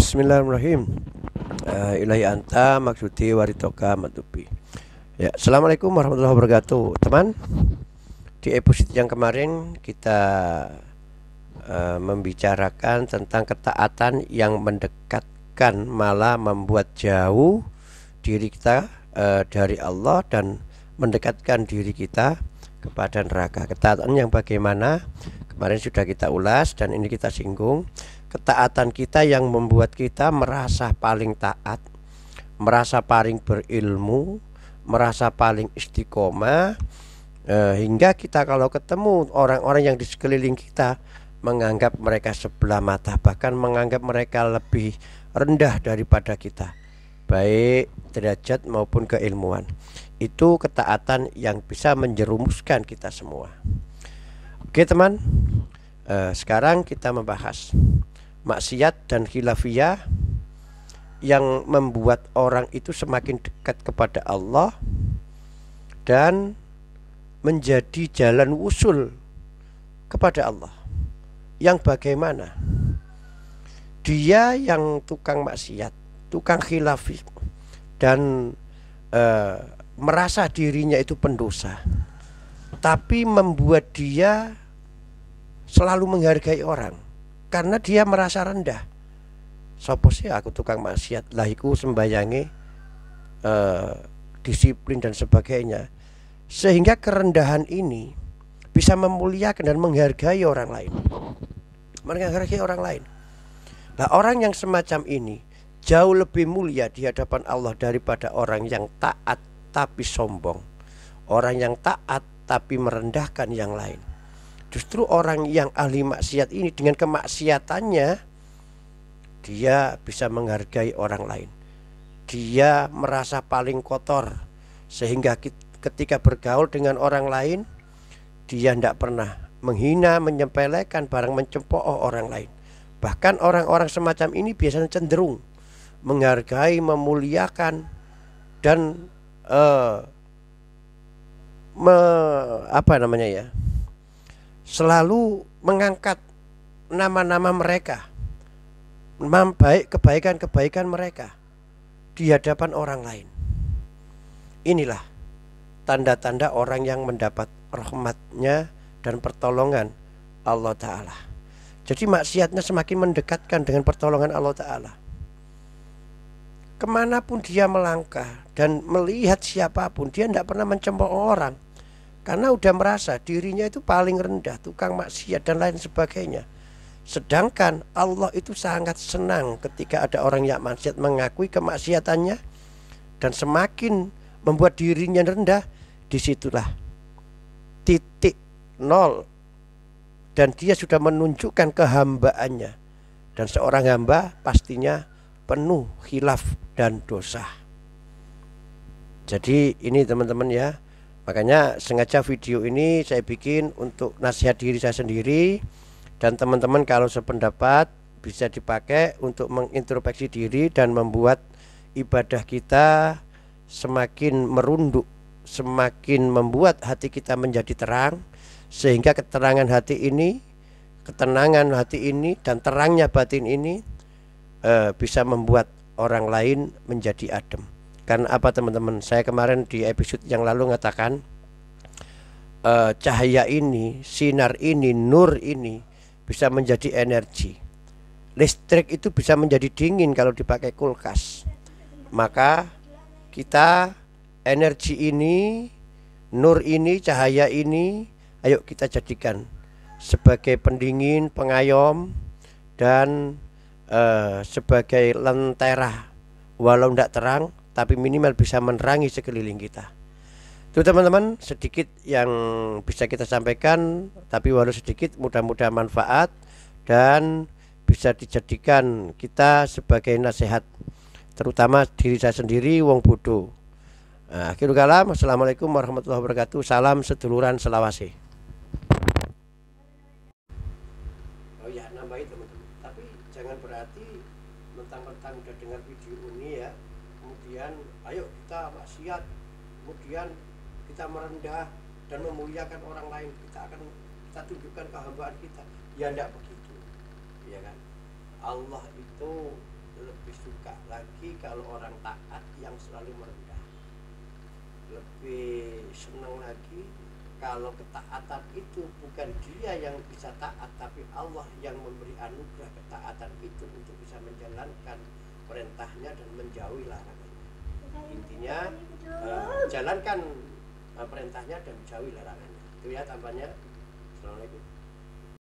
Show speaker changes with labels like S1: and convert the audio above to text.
S1: Bismillahirrahmanirrahim. Ilahi anta maksudi waritoka matupi. Ya, assalamualaikum warahmatullahi wabarakatuh, teman. Di episode yang kemarin kita membicarakan tentang ketaatan yang mendekatkan malah membuat jauh diri kita dari Allah dan mendekatkan diri kita kepada neraka. Ketaatan yang bagaimana? Kemarin sudah kita ulas dan ini kita singgung. Ketaatan kita yang membuat kita merasa paling taat, merasa paling berilmu, merasa paling istiqomah, hingga kita kalau ketemu orang-orang yang di sekeliling kita menganggap mereka sebelah mata, bahkan menganggap mereka lebih rendah daripada kita, baik derajat maupun keilmuan. Itu ketaatan yang bisa menjerumuskan kita semua. Oke teman, sekarang kita membahas maksiat dan khilafiyah yang membuat orang itu semakin dekat kepada Allah dan menjadi jalan usul kepada Allah. Yang bagaimana? Dia yang tukang maksiat, tukang khilafi dan merasa dirinya itu pendosa, tapi membuat dia selalu menghargai orang karena dia merasa rendah. Sopo sih aku tukang maksiat, lahiku sembayangi disiplin dan sebagainya. Sehingga kerendahan ini bisa memuliakan dan menghargai orang lain. Menghargai orang lain. Nah, orang yang semacam ini jauh lebih mulia di hadapan Allah daripada orang yang taat tapi sombong, orang yang taat tapi merendahkan yang lain. Justru orang yang ahli maksiat ini dengan kemaksiatannya dia bisa menghargai orang lain. Dia merasa paling kotor sehingga ketika bergaul dengan orang lain dia tidak pernah menghina, menyepelekan, barang mencemooh orang lain. Bahkan orang-orang semacam ini biasanya cenderung menghargai, memuliakan dan selalu mengangkat nama-nama mereka, baik kebaikan-kebaikan mereka di hadapan orang lain. Inilah tanda-tanda orang yang mendapat rahmatnya dan pertolongan Allah Ta'ala. Jadi maksiatnya semakin mendekatkan dengan pertolongan Allah Ta'ala. Kemanapun dia melangkah dan melihat siapapun, dia tidak pernah mencemooh orang, karena udah merasa dirinya itu paling rendah, tukang maksiat dan lain sebagainya. Sedangkan Allah itu sangat senang ketika ada orang yang maksiat mengakui kemaksiatannya dan semakin membuat dirinya rendah. Disitulah titik nol dan dia sudah menunjukkan kehambaannya. Dan seorang hamba pastinya penuh khilaf dan dosa. Jadi ini teman-teman ya. Makanya sengaja video ini saya bikin untuk nasihat diri saya sendiri. Dan teman-teman kalau sependapat bisa dipakai untuk mengintrospeksi diri dan membuat ibadah kita semakin merunduk, semakin membuat hati kita menjadi terang. Sehingga keterangan hati ini, ketenangan hati ini dan terangnya batin ini bisa membuat orang lain menjadi adem. Karena apa teman-teman? Saya kemarin di episode yang lalu mengatakan cahaya ini, sinar ini, nur ini bisa menjadi energi. Listrik itu bisa menjadi dingin kalau dipakai kulkas. Maka kita energi ini, nur ini, cahaya ini, ayo kita jadikan sebagai pendingin, pengayom dan sebagai lentera. Walau tidak terang, tapi minimal bisa menerangi sekeliling kita. Itu teman-teman sedikit yang bisa kita sampaikan, tapi walau sedikit mudah-mudahan manfaat dan bisa dijadikan kita sebagai nasihat, terutama diri saya sendiri wong bodoh. Akhirul kalam, assalamualaikum warahmatullahi wabarakatuh. Salam seduluran selawase. Oh ya, nambahin teman-teman. Tapi jangan berarti mentang-mentang udah dengar video ini ya, kemudian ayo kita maksiat, kemudian kita merendah dan memuliakan orang lain, kita tunjukkan kehambaan kita. Ya tidak begitu, ya kan? Allah itu lebih suka lagi kalau orang taat yang selalu merendah, lebih senang lagi kalau ketaatan itu bukan dia yang bisa taat, tapi Allah yang memberi anugerah ketaatan itu untuk bisa menjalankan perintahnya dan menjauhi larangannya. Intinya jalankan perintahnya dan jauhi larangannya. Itu ya tambahnya. Assalamualaikum.